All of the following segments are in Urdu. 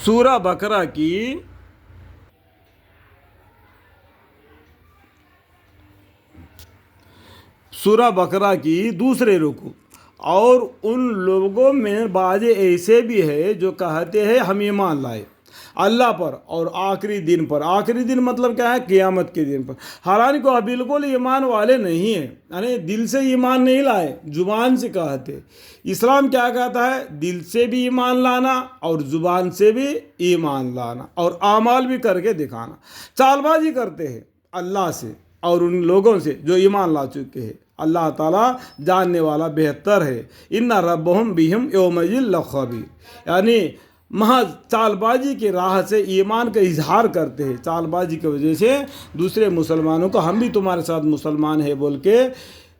سورہ بقرہ کی دوسرے رکوع۔ اور ان لوگوں میں بعض ایسے بھی ہے جو کہتے ہیں ہم ایمان لائے اللہ پر اور آخری دن پر۔ آخری دن مطلب کیا ہے؟ قیامت کے دن پر۔ حالانکہ وہ بالکل ایمان والے نہیں ہیں، یعنی دل سے ایمان نہیں لائے، زبان سے کہتے۔ اسلام کیا کہتا ہے؟ دل سے بھی ایمان لانا اور زبان سے بھی ایمان لانا اور اعمال بھی کر کے دکھانا۔ چال بازی کرتے ہیں اللہ سے اور ان لوگوں سے جو ایمان لا چکے ہیں۔ اللہ تعالیٰ جاننے والا بہتر ہے۔ ان ربہم بہم یومئذ لخبیر، یعنی محض چال بازی کے راہ سے ایمان کا اظہار کرتے ہیں۔ چال بازی کی وجہ سے دوسرے مسلمانوں کو ہم بھی تمہارے ساتھ مسلمان ہیں بول کے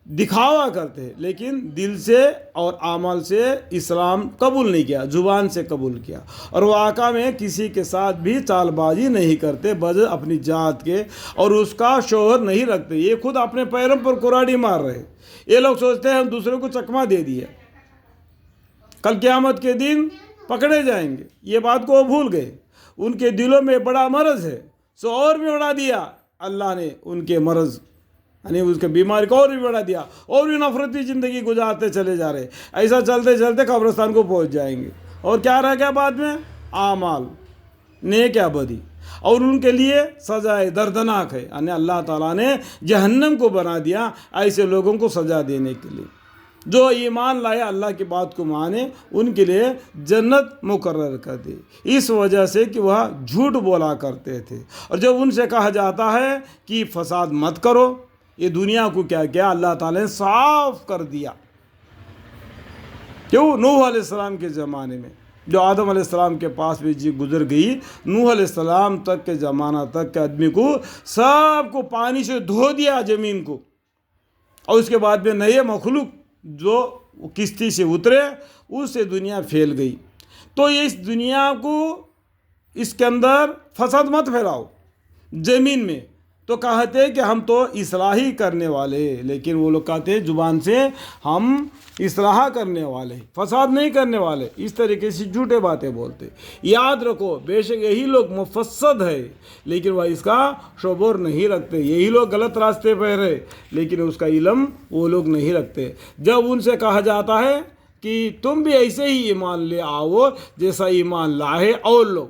دکھاوا کرتے ہیں، لیکن دل سے اور اعمال سے اسلام قبول نہیں کیا، زبان سے قبول کیا۔ اور واقعہ میں کسی کے ساتھ بھی چال بازی نہیں کرتے بجز اپنی ذات کے، اور اس کا شوہر نہیں رکھتے۔ یہ خود اپنے پیروں پر کراڑی مار رہے ہیں۔ یہ لوگ سوچتے ہیں ہم دوسروں کو چکما دے دیا، کل قیامت کے دن پکڑے جائیں گے۔ یہ بات کو وہ بھول گئے۔ ان کے دلوں میں بڑا مرض ہے، سو اور بھی بڑھا دیا اللہ نے ان کے مرض، یعنی اس کے بیماری کو اور بھی بڑھا دیا، اور بھی نفرتی زندگی گزارتے چلے جا رہے۔ ایسا چلتے چلتے قبرستان کو پہنچ جائیں گے۔ اور کیا رہ گیا بعد میں؟ اعمال نیک یا بدی، اور ان کے لیے سزائے دردناک ہے۔ یعنی اللہ تعالیٰ نے جہنم کو بنا دیا ایسے لوگوں کو سزا دینے کے لیے۔ جو ایمان لائے اللہ کی بات کو مانے، ان کے لیے جنت مقرر کر دی، اس وجہ سے کہ وہ جھوٹ بولا کرتے تھے۔ اور جب ان سے کہا جاتا ہے کہ فساد مت کرو، یہ دنیا کو کیا کیا اللہ تعالیٰ نے صاف کر دیا۔ کیوں؟ نوح علیہ السلام کے زمانے میں جو آدم علیہ السلام کے پاس بھی جی گزر گئی، نوح علیہ السلام تک کے زمانہ تک کے آدمی کو سب کو پانی سے دھو دیا زمین کو، اور اس کے بعد میں نئے مخلوق جو کشتی سے اترے اس سے دنیا پھیل گئی۔ تو اس دنیا کو اس کے اندر فساد مت پھیلاؤ زمین میں۔ تو کہتے ہیں کہ ہم تو اصلاحی کرنے والے ہیں، لیکن وہ لوگ کہتے ہیں زبان سے ہم اصلاح کرنے والے، فساد نہیں کرنے والے۔ اس طریقے سے جھوٹے باتیں بولتے۔ یاد رکھو بے شک یہی لوگ مفسد ہے، لیکن وہ اس کا شعور نہیں رکھتے۔ یہی لوگ غلط راستے پہ رہے، لیکن اس کا علم وہ لوگ نہیں رکھتے۔ جب ان سے کہا جاتا ہے کہ تم بھی ایسے ہی ایمان لے آؤ جیسا ایمان لائے اور لوگ،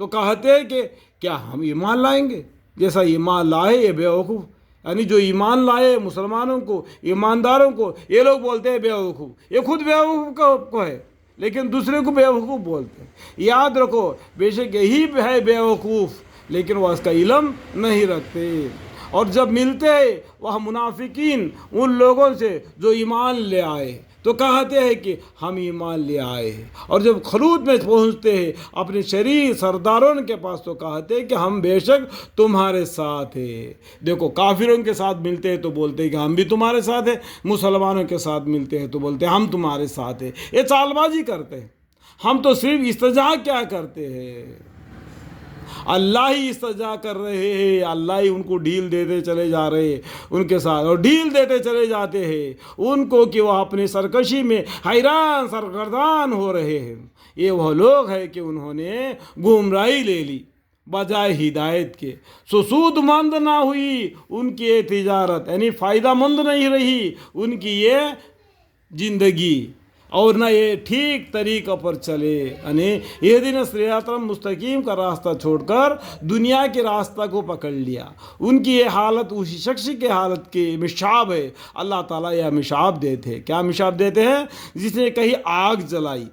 تو کہتے ہیں کہ کیا ہم ایمان لائیں گے جیسا ایمان لائے یہ بیوقوف؟ یعنی جو ایمان لائے مسلمانوں کو، ایمانداروں کو، یہ لوگ بولتے ہیں بیوقوف۔ یہ خود بیوقوف کو ہے، لیکن دوسرے کو بیوقوف بولتے ہیں۔ یاد رکھو بے شک یہی ہے بیوقوف، لیکن وہ اس کا علم نہیں رکھتے۔ اور جب ملتے ہیں وہ منافقین ان لوگوں سے جو ایمان لے آئے، تو کہتے ہیں کہ ہم ایمان لے آئے ہیں، اور جب خلوت میں پہنچتے ہیں اپنے شرعی سرداروں کے پاس تو کہتے ہیں کہ ہم بے شک تمہارے ساتھ ہیں۔ دیکھو کافروں کے ساتھ ملتے ہیں تو بولتے ہیں کہ ہم بھی تمہارے ساتھ ہیں، مسلمانوں کے ساتھ ملتے ہیں تو بولتے ہیں ہم تمہارے ساتھ ہیں۔ یہ چال بازی کرتے ہیں۔ ہم تو صرف استجاع کیا کرتے ہیں؟ اللہ ہی استجاع کر رہے ہیں، اللہ ہی ان کو ڈھیل دیتے چلے جا رہے ہیں ان کے ساتھ، اور ڈھیل دیتے چلے جاتے ہیں ان کو کہ وہ اپنی سرکشی میں حیران سرگردان ہو رہے ہیں۔ یہ وہ لوگ ہیں کہ انہوں نے گمراہی لے لی بجائے ہدایت کے، سود مند نہ ہوئی ان کی یہ تجارت، یعنی فائدہ مند نہیں رہی ان کی یہ زندگی، اور نہ یہ ٹھیک طریقہ پر چلے، یعنی یہ دن صراط مستقیم کا راستہ چھوڑ کر دنیا کے راستہ کو پکڑ لیا۔ ان کی یہ حالت اسی شخص کی حالت کی مشاب ہے۔ اللہ تعالیٰ یہ مشاب دیتے ہیں۔ کیا مشاب دیتے ہیں؟ جس نے کہیں آگ جلائی،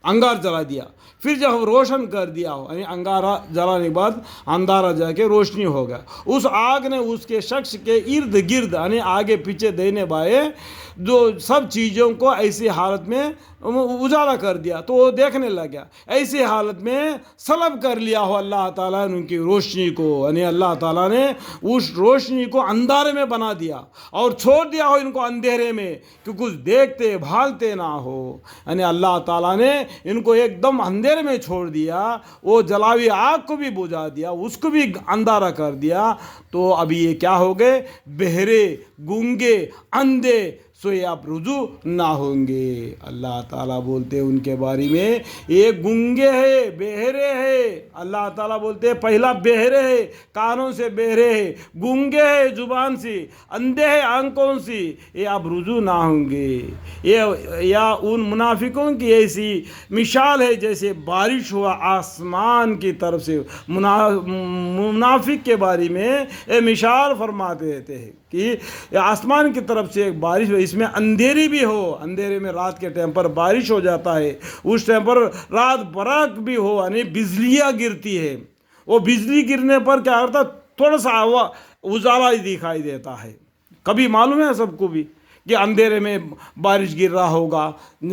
انگار جلا دیا، پھر جب روشن کر دیا ہو، یعنی انگارہ جلانے کے بعد اندھارا جا کے روشنی ہوگا، اس آگ نے اس کے شخص کے ارد گرد، یعنی آگے پیچھے دینے بائیں جو سب چیزوں کو ایسی حالت میں اجالا کر دیا، تو وہ دیکھنے لگا۔ ایسی حالت میں سلب کر لیا ہو اللہ تعالیٰ نے ان کی روشنی کو، یعنی اللہ تعالیٰ نے اس روشنی کو اندھارے میں بنا دیا اور چھوڑ دیا ہو ان کو اندھیرے میں کہ کچھ دیکھتے بھالتے نہ ہو۔ یعنی اللہ تعالیٰ نے ان کو ایک دم اندھیرے میں چھوڑ دیا، وہ جلاوی آگ کو بھی بجھا دیا، اس کو بھی اندھارا کر دیا۔ تو ابھی یہ کیا ہو گئے؟ بہرے، گونگے، اندھے، سو یہ آپ رجوع نہ ہوں گے۔ اللہ تعالیٰ بولتے ہیں ان کے بارے میں یہ گنگے ہے، بہرے ہے۔ اللہ تعالیٰ بولتے ہیں پہلا بہرے ہے، کانوں سے بہرے ہے، گنگے ہے زبان سے، اندھے ہے آنکھوں سے، یہ آپ رجوع نہ ہوں گے۔ یا ان منافقوں کی ایسی مثال ہے جیسے بارش ہوا آسمان کی طرف سے۔ منافق کے بارے میں یہ مثال فرماتے رہتے ہیں کہ آسمان کی طرف سے ایک بارش ہو، اس میں اندھیری بھی ہو، اندھیرے میں رات کے ٹائم پر بارش ہو جاتا ہے، اس ٹائم پر رات برق بھی ہو، یعنی بجلیاں گرتی ہے، وہ بجلی گرنے پر کیا ہوتا ہے، تھوڑا سا اجالا ہی دکھائی دیتا ہے۔ کبھی معلوم ہے سب کو بھی کہ اندھیرے میں بارش گر رہا ہوگا،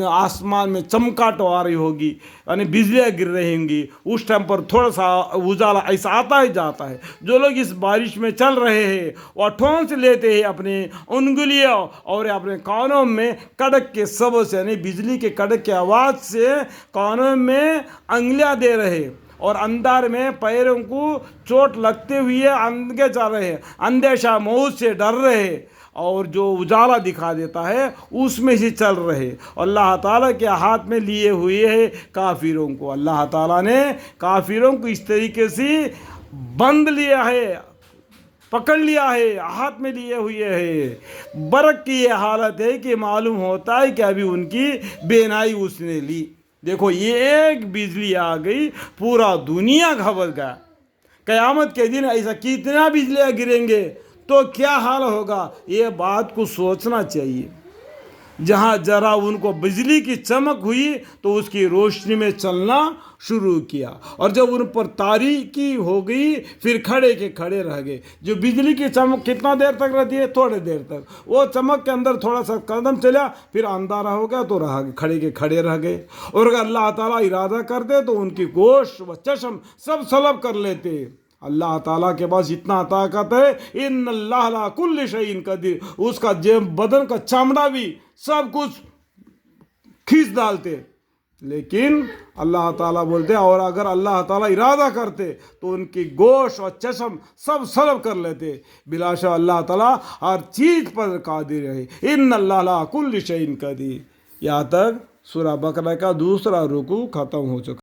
آسمان میں چمکاٹ آ رہی ہوگی، یعنی بجلیاں گر رہی ہوں گی، اس ٹائم پر تھوڑا سا اجالا ایسا آتا ہی جاتا ہے۔ جو لوگ اس بارش میں چل رہے ہیں وہ ٹھونس لیتے ہیں اپنے انگلیاں اور اپنے کانوں میں کڑک کے سبب سے، یعنی بجلی کے کڑک کی آواز سے کانوں میں انگلیاں دے رہے اور اندر میں پیروں کو چوٹ لگتے ہوئے آگے چل رہے ہیں، اندیشہ موت سے ڈر رہے اور جو اجالا دکھا دیتا ہے اس میں سے چل رہے۔ اللہ تعالیٰ کے ہاتھ میں لیے ہوئے ہے کافروں کو۔ اللہ تعالیٰ نے کافروں کو اس طریقے سے بند لیا ہے، پکڑ لیا ہے، ہاتھ میں لیے ہوئے ہے۔ برق کی یہ حالت ہے کہ معلوم ہوتا ہے کہ ابھی ان کی بینائی اس نے لی۔ دیکھو یہ ایک بجلی آ گئی، پورا دنیا گھبر گیا۔ قیامت کے دن ایسا کتنا بجلیاں گریں گے تو کیا حال ہوگا، یہ بات کو سوچنا چاہیے۔ جہاں ذرا ان کو بجلی کی چمک ہوئی تو اس کی روشنی میں چلنا شروع کیا، اور جب ان پر تاریکی ہو گئی پھر کھڑے کے کھڑے رہ گئے۔ جو بجلی کی چمک کتنا دیر تک رہتی ہے، تھوڑے دیر تک، وہ چمک کے اندر تھوڑا سا قدم چلا پھر اندھیرا ہو گیا تو کھڑے کے کھڑے رہ گئے۔ اور اگر اللہ تعالیٰ ارادہ کرتے تو ان کی گوشت و چشم سب سلب کر لیتے۔ اللہ تعالیٰ کے پاس اتنا طاقت ہے، ان اللہ علی کل شیء قدیر، اس کا بدن کا چمڑا بھی سب کچھ کھینچ ڈالتے، لیکن اللہ تعالیٰ بولتے اور اگر اللہ تعالیٰ ارادہ کرتے تو ان کی گوشت اور چشم سب سلب کر لیتے۔ بلا شک اللہ تعالیٰ ہر چیز پر قادر ہے، ان اللہ علی کل شیء قدیر۔ یہاں تک سورہ بقرہ کا دوسرا رکوع ختم ہو چکا۔